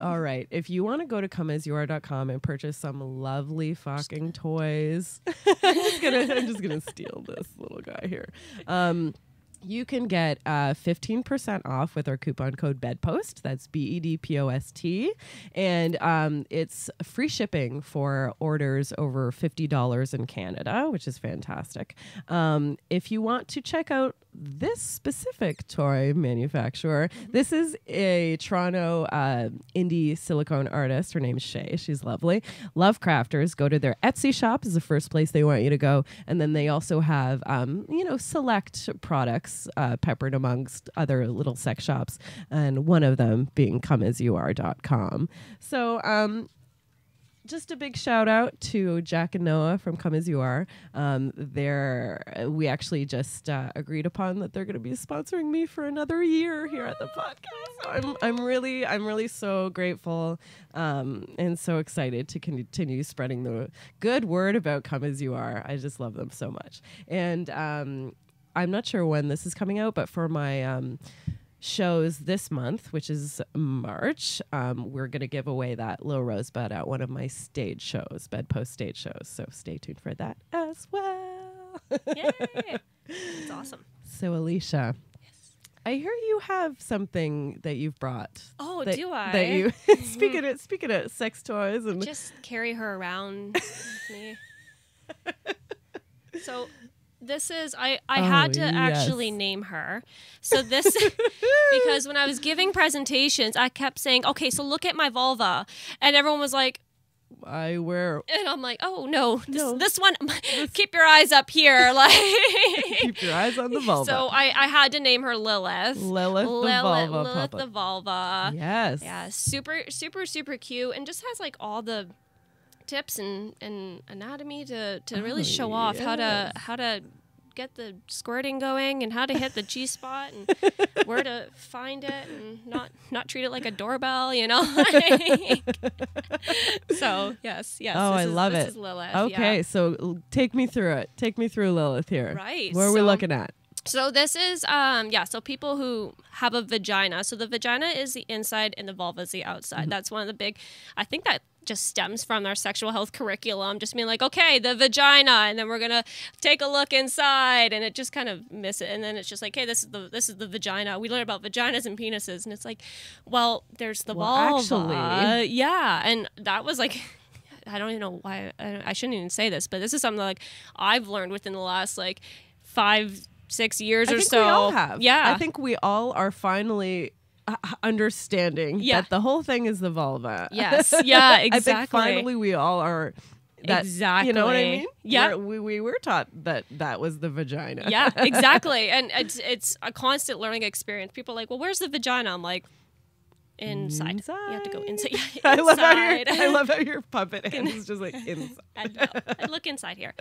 All right. If you want to go to comeasyouare.com and purchase some lovely fucking toys, I'm just gonna steal this little guy here. You can get 15% off with our coupon code BEDPOST. That's BEDPOST. And it's free shipping for orders over $50 in Canada, which is fantastic. If you want to check out this specific toy manufacturer, this is a Toronto indie silicone artist. Her name's Shay. She's lovely. Love crafters. Go to their Etsy shop is the first place they want you to go. And then they also have, select products peppered amongst other little sex shops. And one of them being comeasyouare.com. So, just a big shout out to Jack and Noah from Come As You Are. We actually just agreed upon that they're going to be sponsoring me for another year here at the podcast. So I'm really so grateful and so excited to continue spreading the good word about Come As You Are. I just love them so much. And I'm not sure when this is coming out, but for my shows this month, which is March, we're going to give away that little rosebud at one of my stage shows, Bedpost stage shows. So stay tuned for that as well. Yay! It's awesome. So Alisha, yes. I hear you have something that you've brought. Oh, do I? That you speaking of sex toys and just carry her around with me. So this is, I had to actually name her. So this, because when I was giving presentations, I kept saying, okay, so look at my vulva. And everyone was like, and I'm like, oh no, this one, keep your eyes up here. Like, keep your eyes on the vulva. So I had to name her Lilith. Lilith the vulva. Yes. Yeah. Super, super, super cute. And just has like all the tips and anatomy to really show off how to get the squirting going and how to hit the G spot and where to find it and not treat it like a doorbell, So yes. I love it. This is Lilith. Okay, so take me through it. Take me through Lilith here. Right. What are we looking at? So this is, so people who have a vagina. So the vagina is the inside and the vulva is the outside. Mm-hmm. That's one of the big, I think that just stems from our sexual health curriculum, just being like, okay, the vagina, and then we're going to take a look inside, and it just kind of miss it. And then it's just like, hey, this is the vagina. We learn about vaginas and penises. And it's like, well, there's the vulva. Actually. Yeah. And that was like, I don't even know why, I shouldn't even say this, but this is something like I've learned within the last 5-6 years or so. We all have. Yeah. I think we all are finally understanding that the whole thing is the vulva. Yes. Yeah, exactly. I think finally we all are. Exactly. You know what I mean? Yeah. We were taught that was the vagina. Yeah, exactly. And it's a constant learning experience. People are like, well, where's the vagina? I'm like, inside. You have to go inside. Yeah, inside. I love how your puppet hand is just like inside. I look inside here.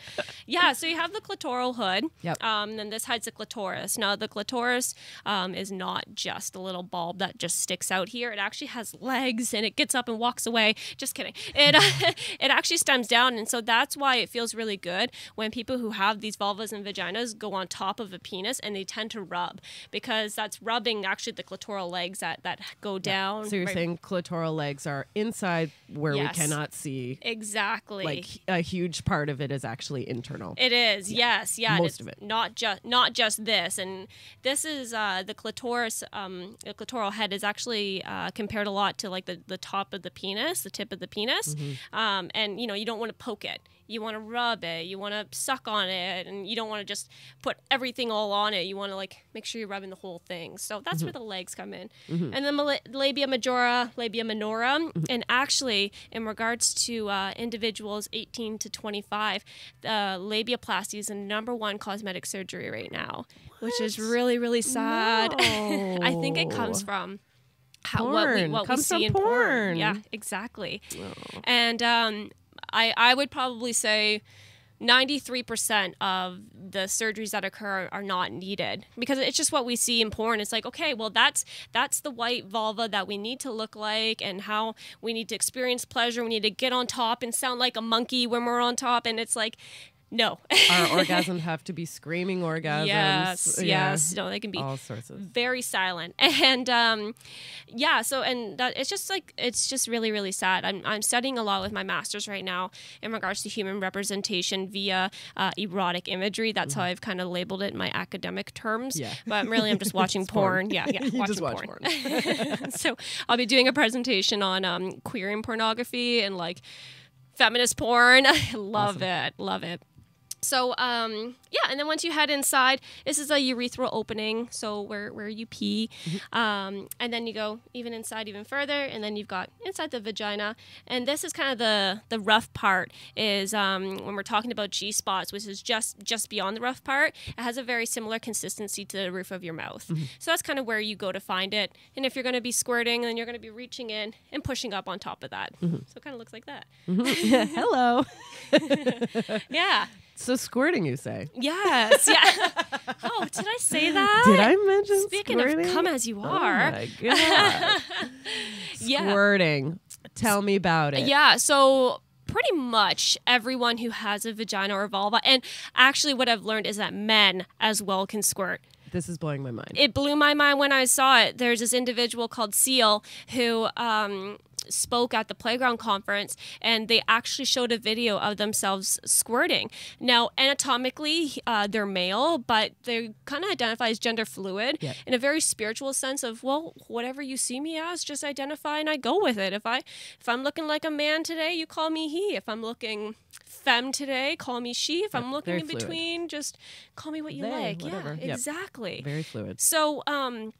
Yeah, so you have the clitoral hood. Yep. Then this hides the clitoris. Now the clitoris is not just a little bulb that just sticks out here. It actually has legs and it gets up and walks away. Just kidding. It actually stems down, and so that's why it feels really good when people who have these vulvas and vaginas go on top of a penis and they tend to rub, because that's rubbing actually the clitoral legs that go down. So you're saying clitoral legs are inside where we cannot see. Exactly. Like a huge part of it is actually internal. It is. Yes. Yeah. Most of it. Not just this. And this is the clitoris. The clitoral head is actually compared a lot to like the top of the penis, the tip of the penis. Mm-hmm. And you don't want to poke it. You want to rub it. You want to suck on it, and you don't want to just put everything all on it. You want to make sure you're rubbing the whole thing. So that's where the legs come in, and then labia majora, labia minora, and actually in regards to individuals 18 to 25, labiaplasty is the #1 cosmetic surgery right now, which is really, really sad. No. I think it comes from what we see in porn. Yeah, exactly. Oh. And I would probably say 93% of the surgeries that occur are not needed, because it's just what we see in porn. It's like, okay, well, that's the white vulva that we need to look like, and how we need to experience pleasure. We need to get on top and sound like a monkey when we're on top. And it's like, No. Our orgasms have to be screaming orgasms. Yes. No, they can be all sorts of very silent. And it's just really, really sad. I'm studying a lot with my master's right now in regards to human representation via erotic imagery. That's how I've kind of labeled it in my academic terms. Yeah. But really, I'm just watching porn. Yeah, watching porn. So I'll be doing a presentation on queering pornography and like feminist porn. Love it. So, and then once you head inside, this is a urethral opening, so where you pee. And then you go even inside even further, and then you've got inside the vagina. And this is kind of the rough part is when we're talking about G-spots, which is just beyond the rough part. It has a very similar consistency to the roof of your mouth. So that's kind of where you go to find it. And if you're going to be squirting, then you're going to be reaching in and pushing up on top of that. So it kind of looks like that. Hello. Yeah. So squirting, you say? Yes. Yeah. Oh, did I say that? Did I mention Speaking squirting? of come as you are. Oh my God. Squirting. Tell me about it. Yeah. So pretty much everyone who has a vagina or vulva, and actually what I've learned is that men as well can squirt. This is blowing my mind. It blew my mind when I saw it. There's this individual called Seal who spoke at the playground conference, and they actually showed a video of themselves squirting. Now, anatomically, they're male, but they kind of identify as gender fluid in a very spiritual sense of, well, whatever you see me as, just identify and I go with it. If I'm looking like a man today, you call me he. If I'm looking femme today, call me she. If I'm looking in between, just call me what you like. Whatever. Yeah, exactly. Very fluid. So,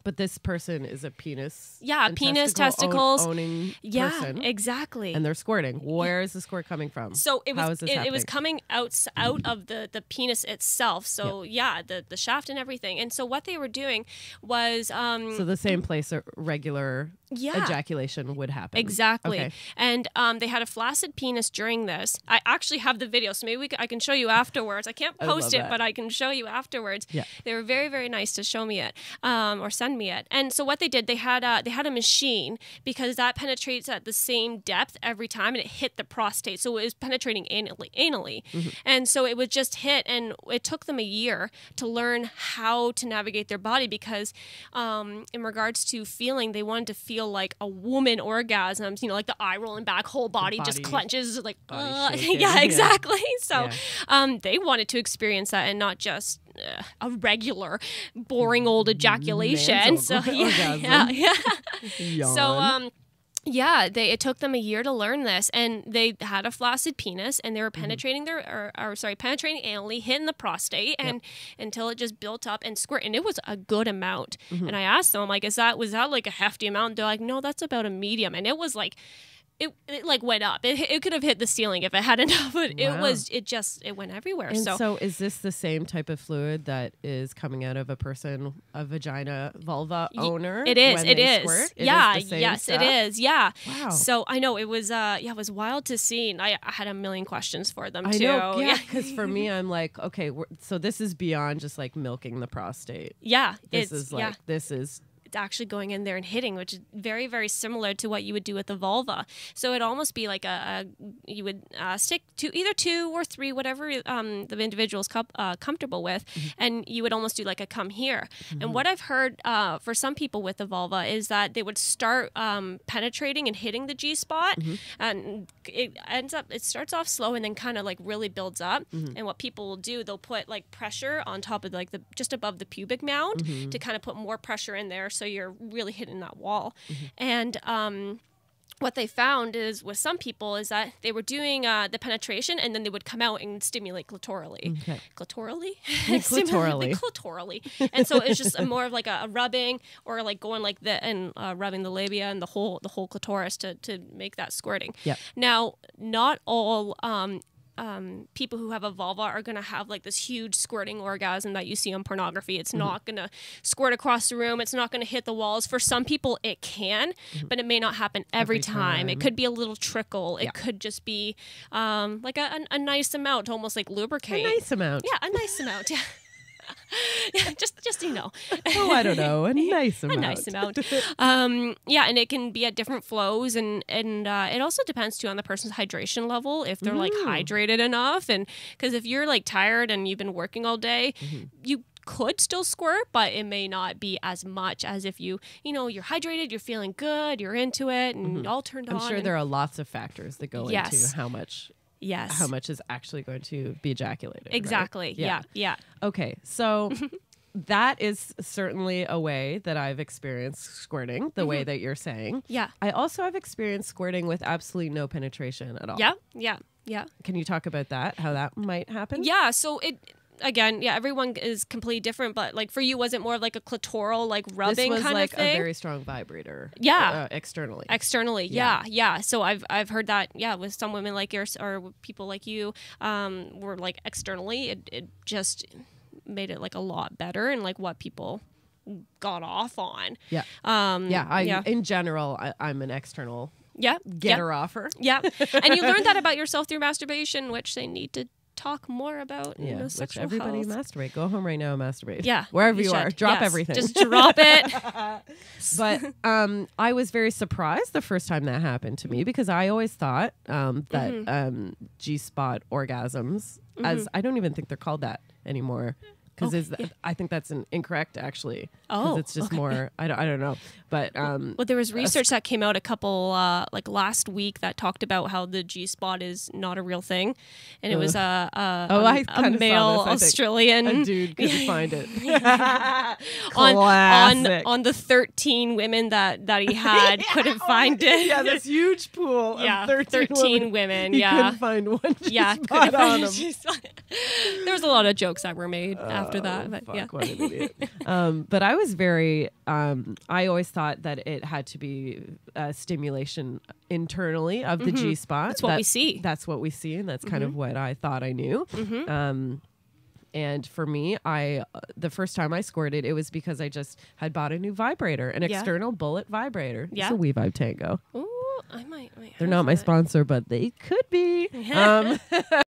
but this person is a penis. Yeah, penis, testicles. Owning person. Exactly. And they're squirting. Where is the squirt coming from? So it How was is this it was coming out of the penis itself. So the shaft and everything. And so what they were doing was so the same place a regular ejaculation would happen. Exactly. Okay. And they had a flaccid penis during this. I actually have the video, so maybe I can show you afterwards. I can't post it, but I can show you afterwards. Yeah. They were very, very nice to show me it or send me it. And so what they did, they had a machine, because that penetrates at the same depth every time, and it hit the prostate. So it was penetrating anally. And so it would just hit, and it took them a year to learn how to navigate their body, because in regards to feeling, they wanted to feel like a woman orgasms, like the eye rolling back, whole body just clenches, like yeah, exactly. So they wanted to experience that and not just a regular boring old ejaculation. So so it took them a year to learn this, and they had a flaccid penis, and they were penetrating penetrating anally, hitting the prostate, and until it just built up and squirt, and it was a good amount. And I asked them, I'm like, was that like a hefty amount? They're like, no, that's about a medium, and it was like. It like went up. It could have hit the ceiling if it had enough, but it went everywhere. And so is this the same type of fluid that is coming out of a vagina vulva owner? It is. It is. Squirt? Yes, it is. Yeah. Wow. So I know it was it was wild to see, and I had a million questions for them too. I know, because for me, I'm like, okay, so this is beyond just like milking the prostate. Yeah. This is actually going in there and hitting, which is very, very similar to what you would do with the vulva. So it'd almost be like you would stick to either 2 or 3, whatever the individual's comfortable with, and you would almost do like a come here. And what I've heard for some people with the vulva is that they would start penetrating and hitting the G-spot, and it starts off slow and then kind of like really builds up. And what people will do, they'll put like pressure on top of like just above the pubic mound to kind of put more pressure in there, so you're really hitting that wall. And what they found is with some people is that they were doing the penetration, and then they would come out and stimulate clitorally. Clitorally? Clitorally. And so it's just more of like a rubbing, or like going like that and rubbing the labia and the whole clitoris to make that squirting. Now, not all people who have a vulva are going to have like this huge squirting orgasm that you see on pornography. It's not going to squirt across the room. It's not going to hit the walls. For some people it can, but it may not happen every time. It could be a little trickle. It could just be like a nice amount to almost like lubricate. A nice amount. Yeah, a nice amount. Yeah. just you know. Oh, I don't know, a nice amount. A nice amount. Yeah, and it can be at different flows, and it also depends too on the person's hydration level, if they're like hydrated enough, and because if you're like tired and you've been working all day, you could still squirt, but it may not be as much as if you're hydrated, you're feeling good, you're into it, and all turned on. I'm sure there are lots of factors that go into how much. Yes. How much is actually going to be ejaculated. Exactly. Right? Yeah. Okay. So that is certainly a way that I've experienced squirting, the way that you're saying. Yeah. I also have experienced squirting with absolutely no penetration at all. Yeah. Can you talk about that? How that might happen? Yeah. So everyone is completely different, but like for you, was it more like a clitoral, like rubbing this was kind like of thing? A very strong vibrator. Yeah. Externally. Yeah. So I've heard that. Yeah, with some women like yours or people like you, were like externally, it just made it like a lot better and like what people got off on. Yeah. In general, I'm an external. Getter offer. Yeah. And you learned that about yourself through masturbation, which they need to talk more about. Which everybody masturbate. Go home right now and masturbate. Yeah. Wherever you are. Drop everything. Just drop it. But I was very surprised the first time that happened to me, because I always thought that G-spot orgasms, as I don't even think they're called that anymore. Because I think that's incorrect, actually. Because it's just more, I don't know. But well, there was research that came out a couple like last week that talked about how the G-spot is not a real thing, and it was a male Australian a dude couldn't find it. on the 13 women that he had couldn't find it. Yeah, this huge pool of 13 women. He couldn't find one G-spot on him. There was a lot of jokes that were made after that. But what an idiot. But I was very, I always thought that it had to be stimulation internally of the G-spot. That's what we see. That's what we see, and that's kind of what I thought I knew. And for me, the first time I squirted, it was because I just had bought a new vibrator, an external bullet vibrator. Yeah. It's a WeVibe Tango. Ooh, I might They're not my sponsor, but they could be.